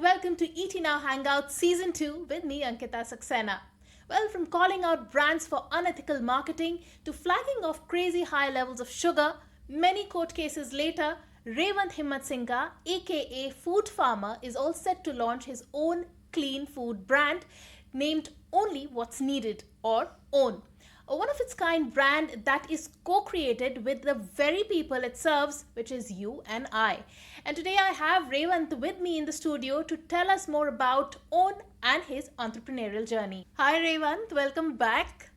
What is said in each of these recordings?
and welcome to ET Now Hangouts Season 2 with me, Ankita Saxena. Well, from calling out brands for unethical marketing to flagging off crazy high levels of sugar, many court cases later, Revanth Himatsinka, aka foodpharmer, is all set to launch his own clean food brand named Only What's Needed or OWN. A one of its kind brand that is co-created with the very people it serves, which is you and I. And today I have Revanth with me in the studio to tell us more about OWN and his entrepreneurial journey. Hi Revanth, welcome back.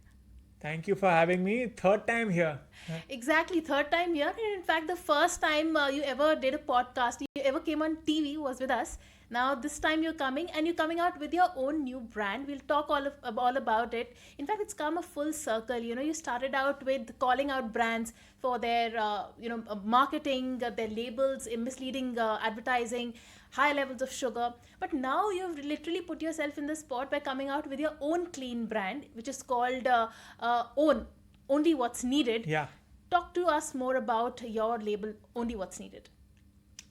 Thank you for having me. Third time here. Exactly, third time here. And in fact, the first time you ever did a podcast, you ever came on TV was with us. Now this time you're coming and you're coming out with your own new brand. We'll talk all about it. In fact, it's come a full circle. You started out with calling out brands for their marketing, their labels, misleading advertising, high levels of sugar. But now you've literally put yourself in the spot by coming out with your own clean brand, which is called OWN, Only What's Needed. Yeah. Talk to us more about your label, Only What's Needed.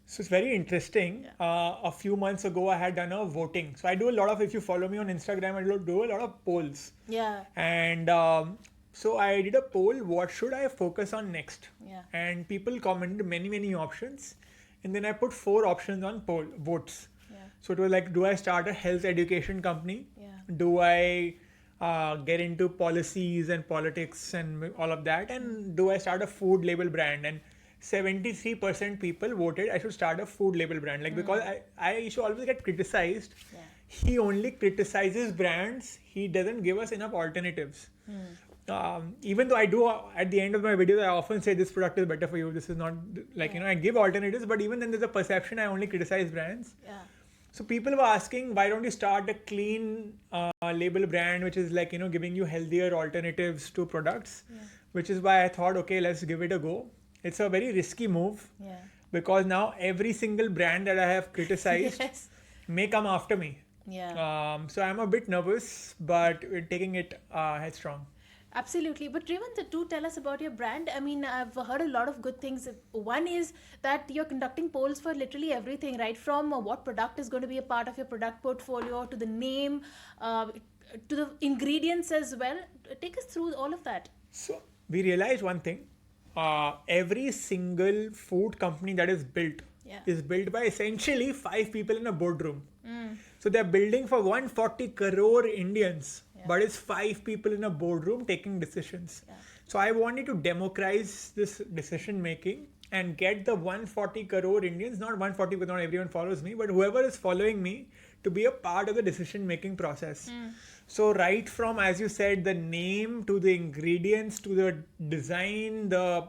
So it's very interesting. A few months ago, I had done a voting. So I do a lot of, if you follow me on Instagram, I do a lot of polls. Yeah. And so I did a poll, what should I focus on next? Yeah. And people commented many options. And then I put 4 options on votes. Yeah. So it was like, do I start a health education company? Yeah. Do I get into policies and politics and all of that? And do I start a food label brand? And 73% people voted I should start a food label brand. Because I used to always get criticized. Yeah. He only criticizes brands. He doesn't give us enough alternatives. Even though I do, at the end of my videos, I often say this product is better for you. This is not I give alternatives, but even then there's a perception I only criticize brands. Yeah. So people were asking, why don't you start a clean label brand, which is giving you healthier alternatives to products, which is why I thought, okay, let's give it a go. It's a very risky move because now every single brand that I have criticized Yes. may come after me. Yeah. So I'm a bit nervous, but we're taking it headstrong. Absolutely. But Revanth, do tell us about your brand. I mean, I've heard a lot of good things. One is that you're conducting polls for literally everything, right? From what product is going to be a part of your product portfolio to the name, to the ingredients as well. Take us through all of that. So we realized one thing. Every single food company that is built is built by essentially 5 people in a boardroom. So they're building for 140 crore Indians, but it's 5 people in a boardroom taking decisions. So I wanted to democratize this decision making and get the 140 crore Indians, not 140 because not everyone follows me, but whoever is following me to be a part of the decision making process. So right from, as you said, the name to the ingredients to the design, the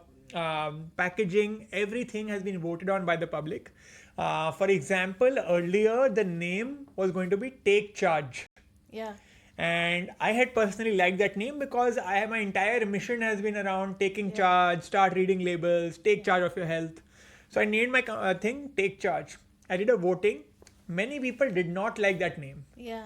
packaging, everything has been voted on by the public. For example, earlier the name was going to be Take Charge. Yeah. And I had personally liked that name because my entire mission has been around taking charge, start reading labels, take charge of your health. So I named my thing Take Charge. I did a voting. Many people did not like that name. Yeah.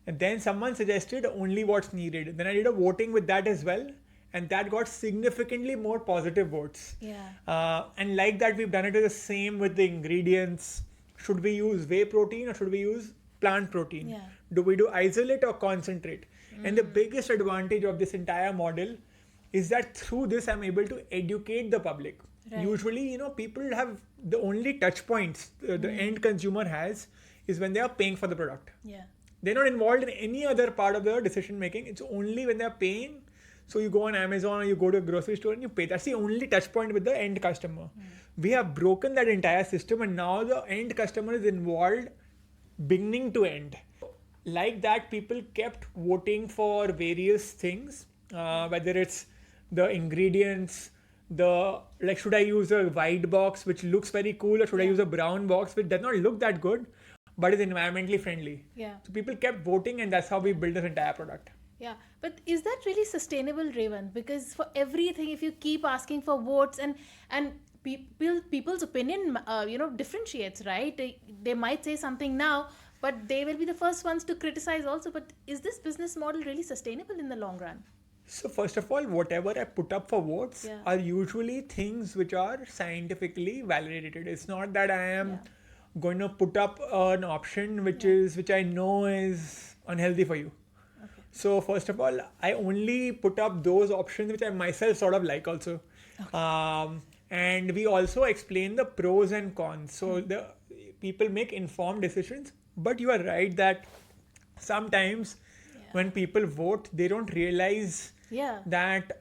And then someone suggested Only What's Needed. Then I did a voting with that as well. And that got significantly more positive votes. Yeah. And like that, we've done it the same with the ingredients. Should we use whey protein or should we use plant protein? Yeah. Do we do isolate or concentrate? And the biggest advantage of this entire model is that through this, I'm able to educate the public. Right. Usually, people have the only touch points the end consumer has is when they are paying for the product. Yeah. They're not involved in any other part of the decision making. It's only when they're paying. So you go on Amazon or you go to a grocery store and you pay. That's the only touch point with the end customer. We have broken that entire system and now the end customer is involved beginning to end. Like that, people kept voting for various things, whether it's the ingredients, should I use a white box which looks very cool or should I use a brown box which does not look that good but is environmentally friendly. Yeah. So people kept voting and that's how we built this entire product. Yeah, but is that really sustainable, Revanth? Because for everything, if you keep asking for votes and people's opinion, differentiates, right? They might say something now, but they will be the first ones to criticize also. But is this business model really sustainable in the long run? So first of all, whatever I put up for votes Yeah. are usually things which are scientifically validated. It's not that I am going to put up an option which I know is unhealthy for you. Okay. So first of all, I only put up those options which I myself sort of like also. And we also explain the pros and cons. So the people make informed decisions. But you are right that sometimes when people vote, they don't realize that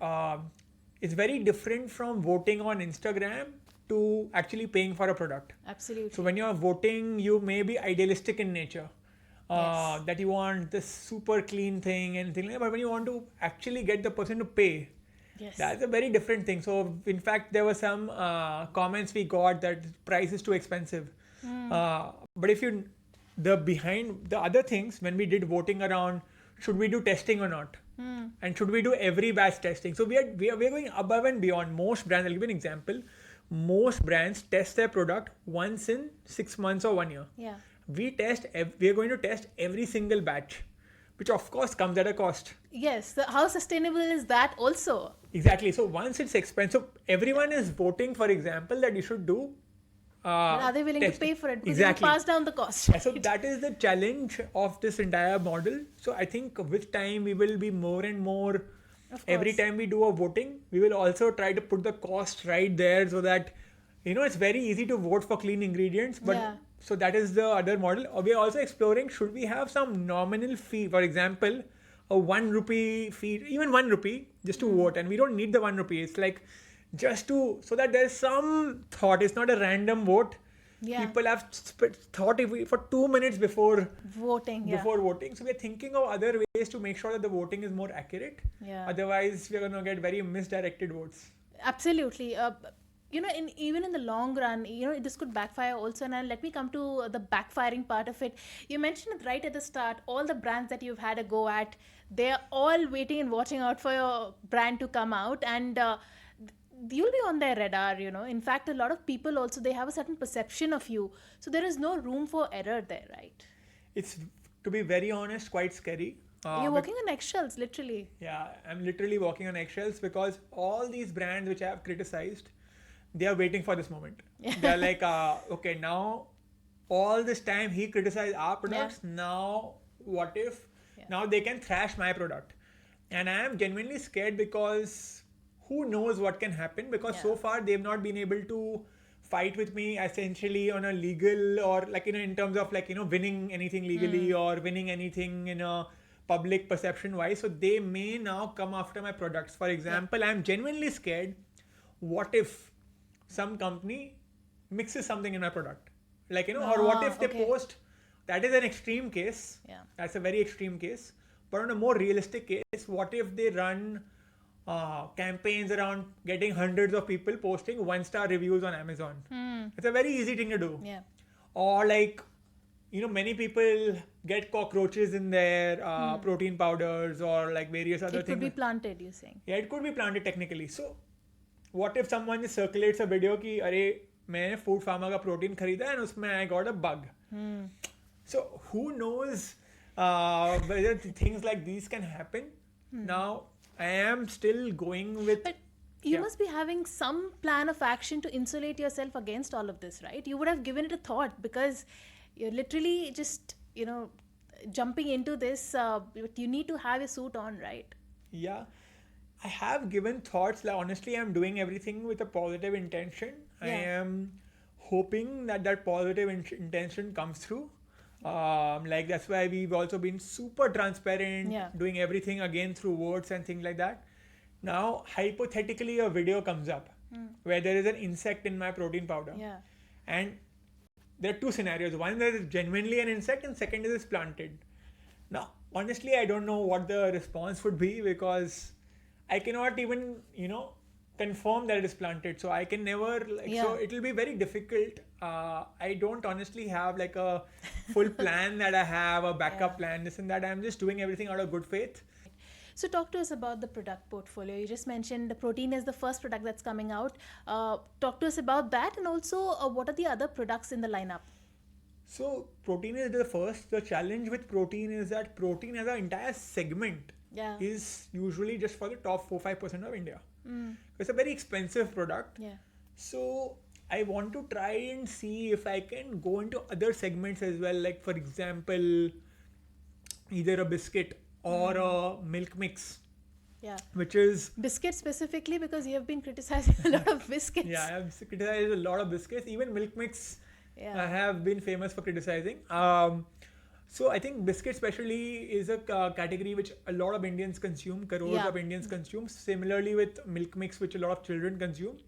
it's very different from voting on Instagram to actually paying for a product. Absolutely. So when you're voting, you may be idealistic in nature. Yes. That you want this super clean thing and thing like that. But when you want to actually get the person to pay, Yes. that's a very different thing. So in fact, there were some comments we got that price is too expensive. But if you the other things when we did voting around, should we do testing or not, and should we do every batch testing? So we are going above and beyond. Most brands, I'll give you an example. Most brands test their product once in 6 months or 1 year. Yeah. We are going to test every single batch, which of course comes at a cost. Yes. So how sustainable is that also? Exactly. So once it's expensive, everyone is voting, for example, that you should do. But are they willing to pay for it? Because Exactly. you pass down the cost. Yeah, so that is the challenge of this entire model. So I think with time we will be more and more. Every time we do a voting, we will also try to put the cost right there so that it's very easy to vote for clean ingredients. But so that is the other model. We are also exploring, should we have some nominal fee, for example, a 1 rupee fee, even 1 rupee just to vote, and we don't need the 1 rupee. It's like just to so that there's some thought. It's not a random vote. People have thought for 2 minutes before voting. So we're thinking of other ways to make sure that the voting is more accurate. Otherwise, we're going to get very misdirected votes. Absolutely. Even in the long run, this could backfire also. And let me come to the backfiring part of it. You mentioned it right at the start. All the brands that you've had a go at, they're all waiting and watching out for your brand to come out, and you'll be on their radar. In fact, a lot of people also, they have a certain perception of you, so there is no room for error there, right? It's, to be very honest, quite scary. You're walking on eggshells, literally. Yeah, I'm literally walking on eggshells because all these brands which I have criticized, they are waiting for this moment. They're like, okay, now all this time he criticized our products. Now what if now they can thrash my product? And I am genuinely scared because who knows what can happen, because so far they've not been able to fight with me essentially on a legal or in terms of winning anything legally or winning anything in a public perception wise. So they may now come after my products. For example, I'm genuinely scared. What if some company mixes something in my product, or what if they post? That is an extreme case. That's a very extreme case. But on a more realistic case, what if they run campaigns around getting hundreds of people posting 1-star reviews on Amazon? It's a very easy thing to do. Or many people get cockroaches in their protein powders or various other things. It could be planted, you're saying? Yeah, it could be planted technically. So what if someone just circulates a video ki अरे मैंने food pharma का protein खरीदा and उसमें I got a bug. So who knows whether things like these can happen. Now I am still going with. But you must be having some plan of action to insulate yourself against all of this, right? You would have given it a thought, because you're literally just jumping into this. But you need to have a suit on, right? Yeah. I have given thoughts. Honestly, I'm doing everything with a positive intention. I am hoping that positive intention comes through. That's why we've also been super transparent, doing everything again through votes and things like that. Now, hypothetically, a video comes up where there is an insect in my protein powder. And there are two scenarios. One, there is genuinely an insect, and second is it's planted. Now, honestly, I don't know what the response would be, because I cannot even, confirm that it is planted. So I can never, so it will be very difficult. I don't honestly have a full plan that I have, a backup plan, this and that. I'm just doing everything out of good faith. So talk to us about the product portfolio. You just mentioned the protein is the first product that's coming out. Talk to us about that, and also what are the other products in the lineup? So protein is the first. The challenge with protein is that protein as an entire segment is usually just for the top 4-5% of India. It's a very expensive product. So I want to try and see if I can go into other segments as well. Like for example, either a biscuit or a milk mix, Yeah. which is Biscuits specifically, because you have been criticizing a lot of biscuits. yeah, I have criticized a lot of biscuits. Even milk mix, I Yeah. have been famous for criticizing. So I think biscuit especially is a category which a lot of Indians consume, crores Yeah. of Indians consume. Similarly with milk mix, which a lot of children consume,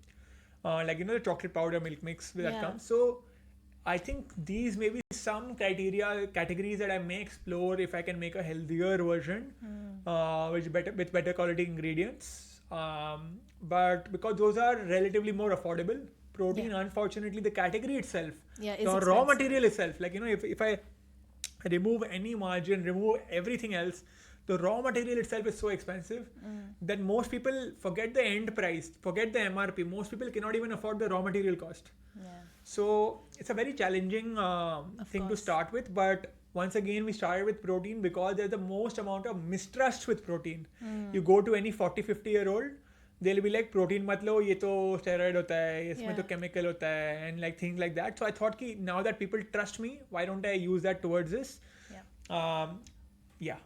like the chocolate powder milk mix that Yeah. comes. So I think these may be some categories that I may explore if I can make a healthier version, with better quality ingredients. But because those are relatively more affordable, protein, Yeah. unfortunately, the category itself, Yeah, it's the raw expensive. material itself, like if I remove any margin, remove everything else, the raw material itself is so expensive that most people forget the end price, forget the MRP. Most people cannot even afford the raw material cost. Yeah. So it's a very challenging Of thing to course. start with. But once again, we started with protein because there's the most amount of mistrust with protein. You go to any 40-50-year-old, they'll be like protein mat lo, ye to steroid hota hai, isme to Yeah. chemical hota hai, and like things like that. So I thought ki now that people trust me, why don't I use that towards this? Yeah. Yeah.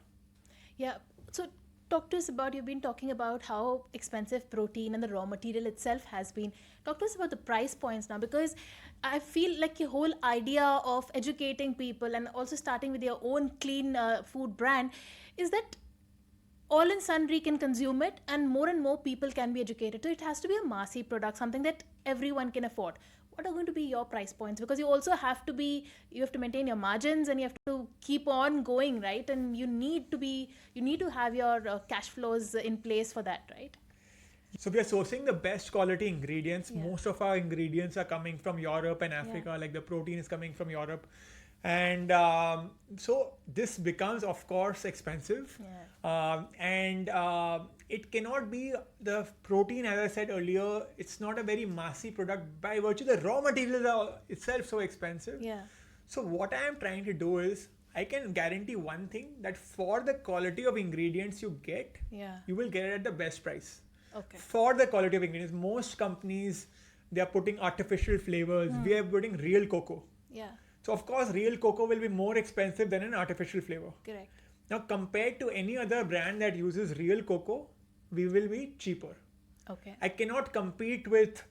Yeah. So talk to us about, you've been talking about how expensive protein and the raw material itself has been. Talk to us about the price points now, because I feel like your whole idea of educating people and also starting with your own clean food brand is that all and sundry can consume it and more people can be educated. So it has to be a massy product, something that everyone can afford. What are going to be your price points? Because you also have to maintain your margins and you have to keep on going, right? And you need to have your cash flows in place for that, right? So we are sourcing the best quality ingredients. Yeah. Most of our ingredients are coming from Europe and Africa. Like the protein is coming from Europe, and so this becomes, of course, expensive. And it cannot be the protein, as I said earlier. It's not a very massy product by virtue the raw materials are itself so expensive. Yeah. So what I am trying to do is I can guarantee one thing, that for the quality of ingredients you get, Yeah. you will get it at the best price. Okay. For the quality of ingredients, most companies, they are putting artificial flavors. We are putting real cocoa. Yeah. So of course, real cocoa will be more expensive than an artificial flavor. Correct. Now, compared to any other brand that uses real cocoa, we will be cheaper. Okay. I cannot compete with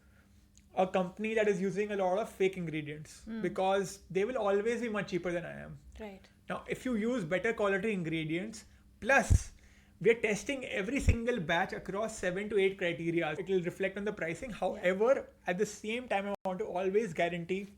a company that is using a lot of fake ingredients because they will always be much cheaper than I am. Right. Now, if you use better quality ingredients, plus we are testing every single batch across 7 to 8 criteria, it will reflect on the pricing. However, at the same time, I want to always guarantee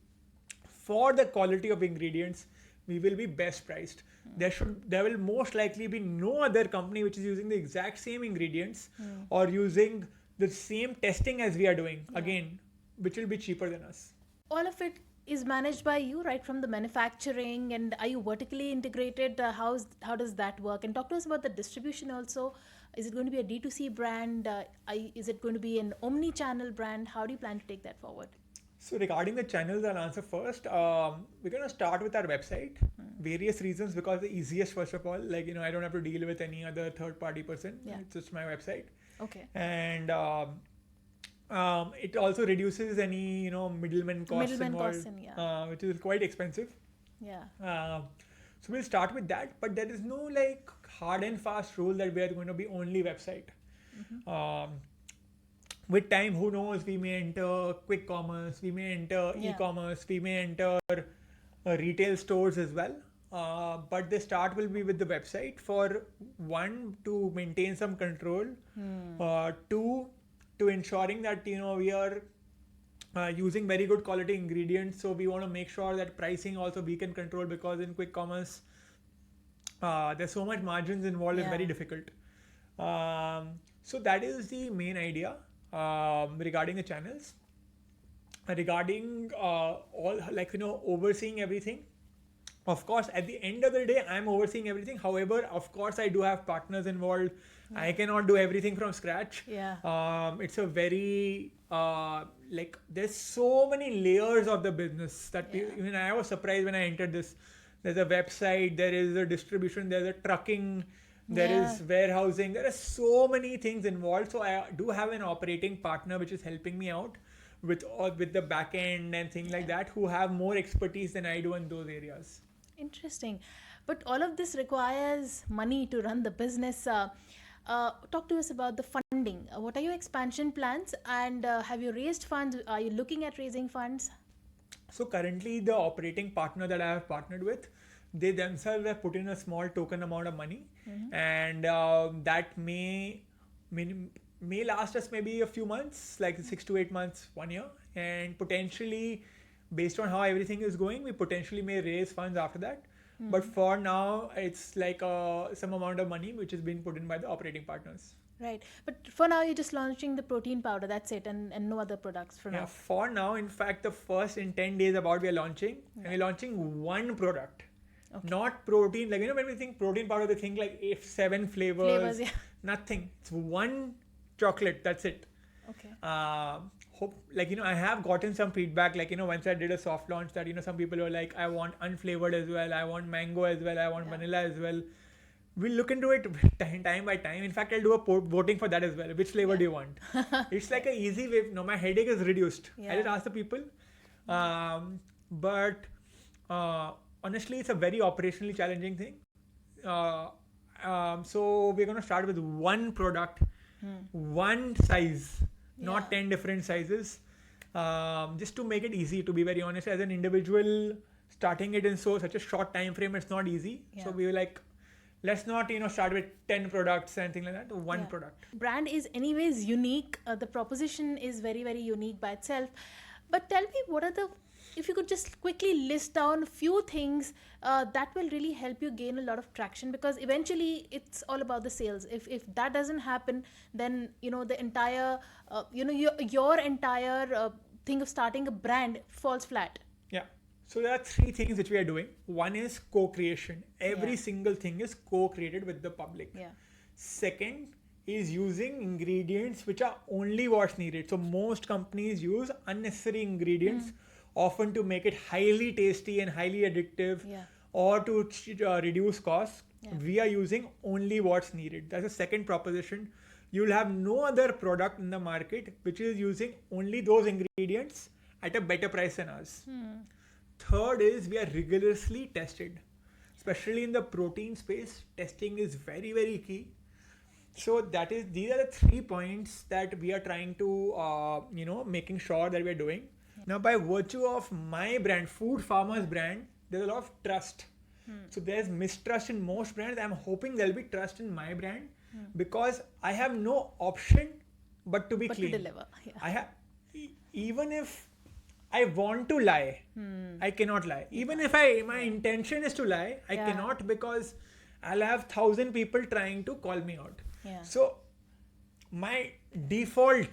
for the quality of ingredients, we will be best priced. There will most likely be no other company which is using the exact same ingredients or using the same testing as we are doing, again, which will be cheaper than us. All of it is managed by you, right, from the manufacturing, and are you vertically integrated? How does that work? And talk to us about the distribution also. Is it going to be a D2C brand? Is it going to be an omni-channel brand? How do you plan to take that forward? So regarding the channels, I'll answer first. We're going to start with our website. Various reasons, because the easiest, first of all, like, I don't have to deal with any other third party person. Yeah. It's just my website. Okay. And it also reduces any, middleman costs involved, which is quite expensive. Yeah. So we'll start with that, but there is no like hard and fast rule that we are going to be only website. With time, who knows, we may enter quick commerce, we may enter e-commerce, we may enter retail stores as well. But the start will be with the website, for one, to maintain some control, two, to ensuring that we are using very good quality ingredients. So we want to make sure that pricing also we can control, because in quick commerce there's so much margins involved. It's very difficult. So that is the main idea regarding the channels. Regarding all, like, overseeing everything, of course, at the end of the day, I'm overseeing everything. However, of course, I do have partners involved. I cannot do everything from scratch. It's a very there's so many layers of the business that even I was surprised when I entered this. There's a website, there is a distribution, there's a trucking, there is warehousing. There are so many things involved. So I do have an operating partner which is helping me out. with the back end and things like that, who have more expertise than I do in those areas. Interesting. But all of this requires money to run the business. Talk to us about the funding. What are your expansion plans, and have you raised funds? Are you looking at raising funds? So currently, the operating partner that I have partnered with, they themselves have put in a small token amount of money, and that may last us maybe a few months, like 6 to 8 months, 1 year, and potentially, based on how everything is going, we potentially may raise funds after that. But for now, it's like some amount of money which is being put in by the operating partners. Right. But for now, you're just launching the protein powder. That's it, and no other products for Yeah, now. for now, in fact, the first in 10 days about we are launching, and we're launching one product. Okay. Not protein, like when we think protein powder, they think like if 7 flavors, Flavors, yeah. nothing. It's one chocolate, that's it. Okay. Hope I have gotten some feedback, once I did a soft launch, that some people were like, I want unflavored as well, I want mango as well, I want vanilla as well. We'll look into it time by time. In fact, I'll do a voting for that as well. Which flavor do you want? It's like an easy way. No, my headache is reduced. I just ask the people. But honestly, it's a very operationally challenging thing. So we're going to start with one product, one size, not 10 different sizes. Just to make it easy, to be very honest, as an individual, starting it in such a short time frame, it's not easy. So we were like, let's not start with 10 products and things like that. One product. Brand is anyways unique. The proposition is very, very unique by itself. But tell me, if you could just quickly list down a few things that will really help you gain a lot of traction, because eventually it's all about the sales. If that doesn't happen, then the entire your entire thing of starting a brand falls flat. Yeah. So there are 3 things which we are doing. One is co-creation. Every single thing is co-created with the public. Yeah. Second is using ingredients which are only what's needed. So most companies use unnecessary ingredients, often to make it highly tasty and highly addictive, or to reduce costs. We are using only what's needed. That's the second proposition. You'll have no other product in the market which is using only those ingredients at a better price than us. Third is we are rigorously tested, especially in the protein space. Testing is very, very key. So these are the 3 points that we are trying to making sure that we are doing. Now, by virtue of my brand, foodpharmer's brand, there's a lot of trust. So there's mistrust in most brands. I'm hoping there'll be trust in my brand, because I have no option but to be clean. To deliver. Yeah. I have, even if I want to lie, I cannot lie. Even if my intention is to lie, I cannot, because I'll have 1,000 people trying to call me out. Yeah. So my default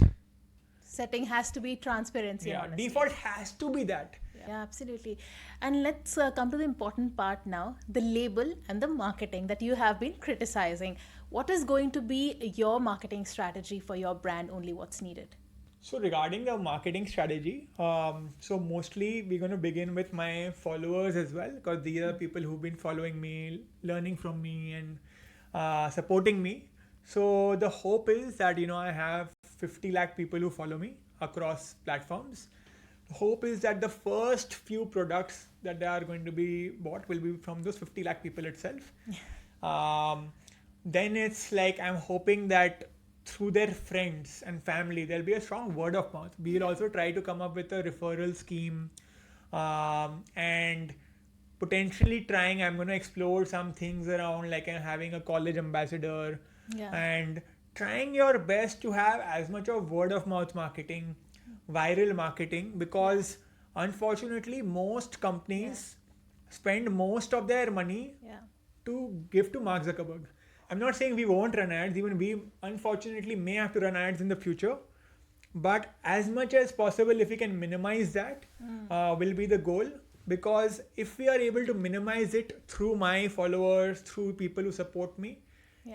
setting has to be transparency. Honestly. Default has to be that. Yeah, absolutely. And let's come to the important part now, the label and the marketing that you have been criticizing. What is going to be your marketing strategy for your brand, Only What's Needed? So regarding the marketing strategy, so mostly we're going to begin with my followers as well, because these are people who've been following me, learning from me, and supporting me. So the hope is that I have 50 lakh people who follow me across platforms. The hope is that the first few products that are going to be bought will be from those 50 lakh people itself. Then it's like I'm hoping that through their friends and family, there'll be a strong word of mouth. We'll also try to come up with a referral scheme, and potentially I'm going to explore some things around like having a college ambassador, and trying your best to have as much of word of mouth marketing, viral marketing, because unfortunately most companies spend most of their money to give to Mark Zuckerberg. I'm not saying we won't run ads, even we unfortunately may have to run ads in the future, but as much as possible, if we can minimize that, will be the goal, because if we are able to minimize it through my followers, through people who support me,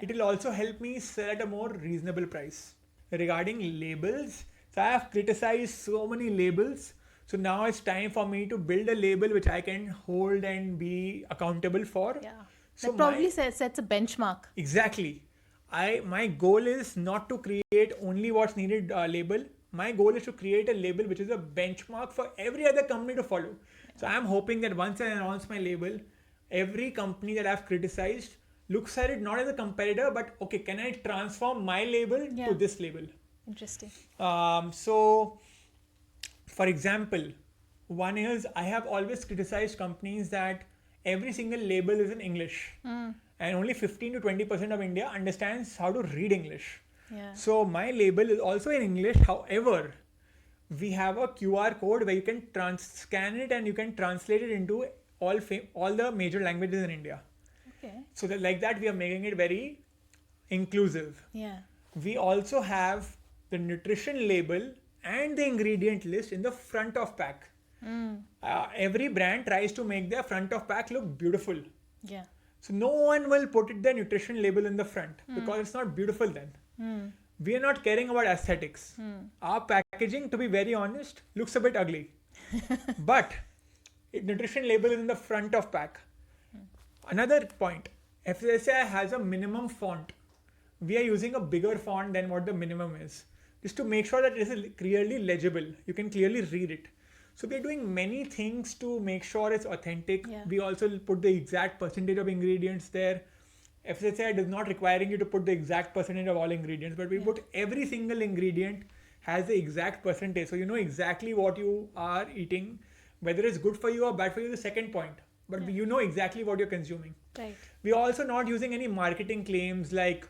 it will also help me sell at a more reasonable price. Regarding labels, so I have criticized so many labels, so now it's time for me to build a label which I can hold and be accountable for. So that probably sets a benchmark. Exactly. My goal is not to create Only What's Needed label, my goal is to create a label which is a benchmark for every other company to follow. So I'm hoping that once I announce my label, every company that I've criticized looks at it not as a competitor, but okay, can I transform my label to this label? Interesting. So, for example, one is I have always criticized companies that every single label is in English, and only 15 to 20% of India understands how to read English. Yeah. So my label is also in English. However, we have a QR code where you can scan it and you can translate it into all the major languages in India. Okay. So that like that we are making it very inclusive. Yeah. We also have the nutrition label and the ingredient list in the front of pack. Every brand tries to make their front of pack look beautiful. Yeah. So no one will put the nutrition label in the front because it's not beautiful then. We are not caring about aesthetics. Our packaging, to be very honest, looks a bit ugly. But nutrition label is in the front of pack. Another point, FSSAI has a minimum font. We are using a bigger font than what the minimum is, just to make sure that it is clearly legible. You can clearly read it. So we are doing many things to make sure it's authentic. Yeah. We also put the exact percentage of ingredients there. FSSAI does not requiring you to put the exact percentage of all ingredients, but we put every single ingredient has the exact percentage. So you know exactly what you are eating, whether it's good for you or bad for you is the second point. But you know exactly what you're consuming. Right. We are also not using any marketing claims like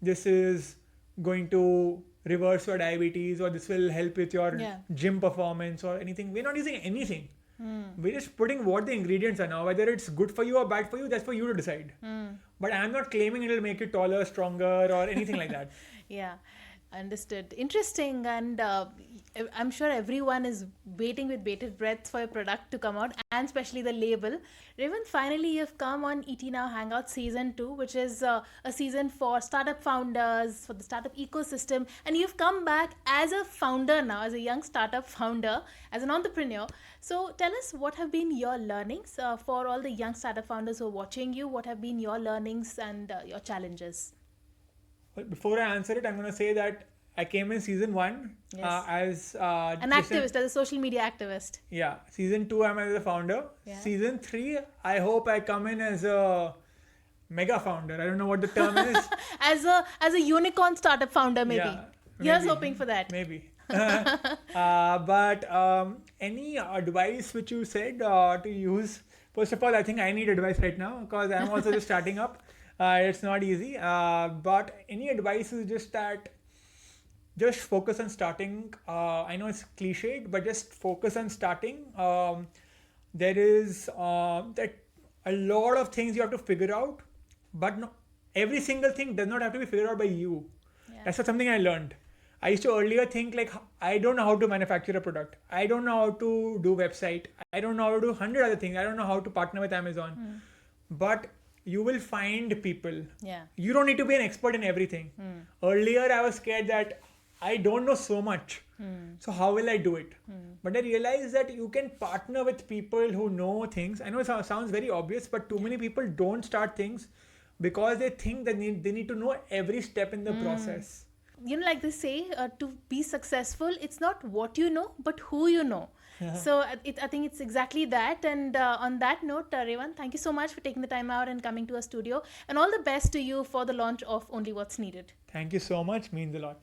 this is going to reverse your diabetes or this will help with your gym performance or anything. We're not using anything. We're just putting what the ingredients are now. Whether it's good for you or bad for you, that's for you to decide. But I'm not claiming it'll make you taller, stronger, or anything like that. Yeah. Understood. Interesting. And I'm sure everyone is waiting with bated breath for your product to come out, and especially the label. Revanth, finally you've come on ET Now Hangouts Season 2, which is a season for startup founders, for the startup ecosystem. And you've come back as a founder now, as a young startup founder, as an entrepreneur. So tell us, what have been your learnings for all the young startup founders who are watching you? What have been your learnings and your challenges? But before I answer it, I'm going to say that I came in season 1 as an activist, as a social media activist. Yeah. Season 2, I'm as a founder. Yeah. Season 3, I hope I come in as a mega founder. I don't know what the term is. as a unicorn startup founder, maybe. Yeah, You're hoping for that. Maybe. But any advice which you said to use? First of all, I think I need advice right now because I'm also just starting up. It's not easy. But any advice is just that just focus on starting. I know it's cliched, but just focus on starting. There is that a lot of things you have to figure out, but no, every single thing does not have to be figured out by you. Yeah. That's something I learned. I used to earlier think like, I don't know how to manufacture a product. I don't know how to do website. I don't know how to do 100 other things. I don't know how to partner with Amazon. But you will find people. Yeah. You don't need to be an expert in everything. Earlier, I was scared that I don't know so much. So how will I do it? But I realized that you can partner with people who know things. I know it sounds very obvious, but too many people don't start things because they think that they need to know every step in the process. You know, like they say, to be successful, it's not what you know, but who you know. So I think it's exactly that. And on that note, Revanth, thank you so much for taking the time out and coming to our studio. And all the best to you for the launch of Only What's Needed. Thank you so much. Means a lot.